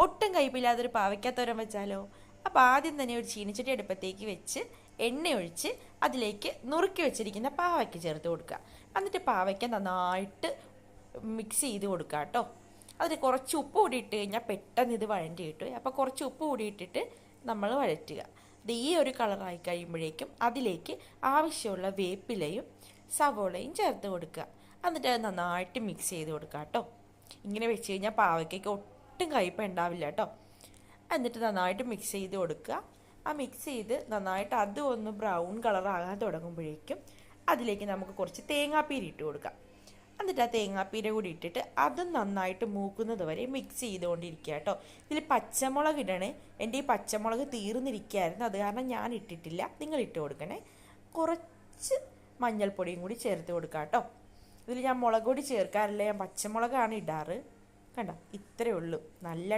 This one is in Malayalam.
ഒട്ടും കയ്പില്ലാതൊരു പാവയ്ക്കാത്തോരൻ വെച്ചാലോ? അപ്പോൾ ആദ്യം തന്നെ ഒരു ചീനിച്ചട്ടി അടുപ്പത്തേക്ക് വെച്ച് എണ്ണ ഒഴിച്ച് അതിലേക്ക് നുറുക്കി വെച്ചിരിക്കുന്ന പാവയ്ക്ക ചേർത്ത് കൊടുക്കുക. എന്നിട്ട് പാവയ്ക്ക നന്നായിട്ട് മിക്സ് ചെയ്ത് കൊടുക്കുക കേട്ടോ. അതിൽ കുറച്ച് ഉപ്പ് കൂടി ഇട്ട് കഴിഞ്ഞാൽ പെട്ടെന്ന് ഇത് വഴണ്ടി കിട്ടും. അപ്പോൾ കുറച്ച് ഉപ്പ് കൂടി ഇട്ടിട്ട് നമ്മൾ വഴറ്റുക. ഇത് ഈ ഒരു കളറായി കഴിയുമ്പോഴേക്കും അതിലേക്ക് ആവശ്യമുള്ള വേപ്പിലയും സവോളയും ചേർത്ത് കൊടുക്കുക. എന്നിട്ട് അത് നന്നായിട്ട് മിക്സ് ചെയ്ത് കൊടുക്കുക കേട്ടോ. ഇങ്ങനെ വെച്ച് കഴിഞ്ഞാൽ പാവയ്ക്കൊക്കെ ഒട്ടും കയ്പ്പ് ഉണ്ടാവില്ല കേട്ടോ. എന്നിട്ട് നന്നായിട്ട് മിക്സ് ചെയ്ത് കൊടുക്കുക. ആ മിക്സ് ചെയ്ത് നന്നായിട്ട് അത് ഒന്ന് ബ്രൗൺ കളറാകാൻ തുടങ്ങുമ്പോഴേക്കും അതിലേക്ക് നമുക്ക് കുറച്ച് തേങ്ങാപ്പീര ഇട്ട് കൊടുക്കാം. എന്നിട്ട് ആ തേങ്ങാപ്പീര കൂടി ഇട്ടിട്ട് അതും നന്നായിട്ട് മൂക്കുന്നത് വരെ മിക്സ് ചെയ്തുകൊണ്ടിരിക്കുക കേട്ടോ. ഇതിൽ പച്ചമുളക് ഇടണേ. എൻ്റെ ഈ പച്ചമുളക് തീർന്നിരിക്കുകയായിരുന്നു, അത് കാരണം ഞാൻ ഇട്ടിട്ടില്ല. നിങ്ങൾ ഇട്ട് കൊടുക്കണേ. കുറച്ച് മഞ്ഞൾപ്പൊടിയും കൂടി ചേർത്ത് കൊടുക്കുക കേട്ടോ. ഇതിൽ ഞാൻ മുളക് പൊടി ചേർക്കാറില്ല, ഞാൻ പച്ചമുളകാണ് ഇടാറ്. കണ്ടോ, ഇത്രയേ ഉള്ളൂ. നല്ല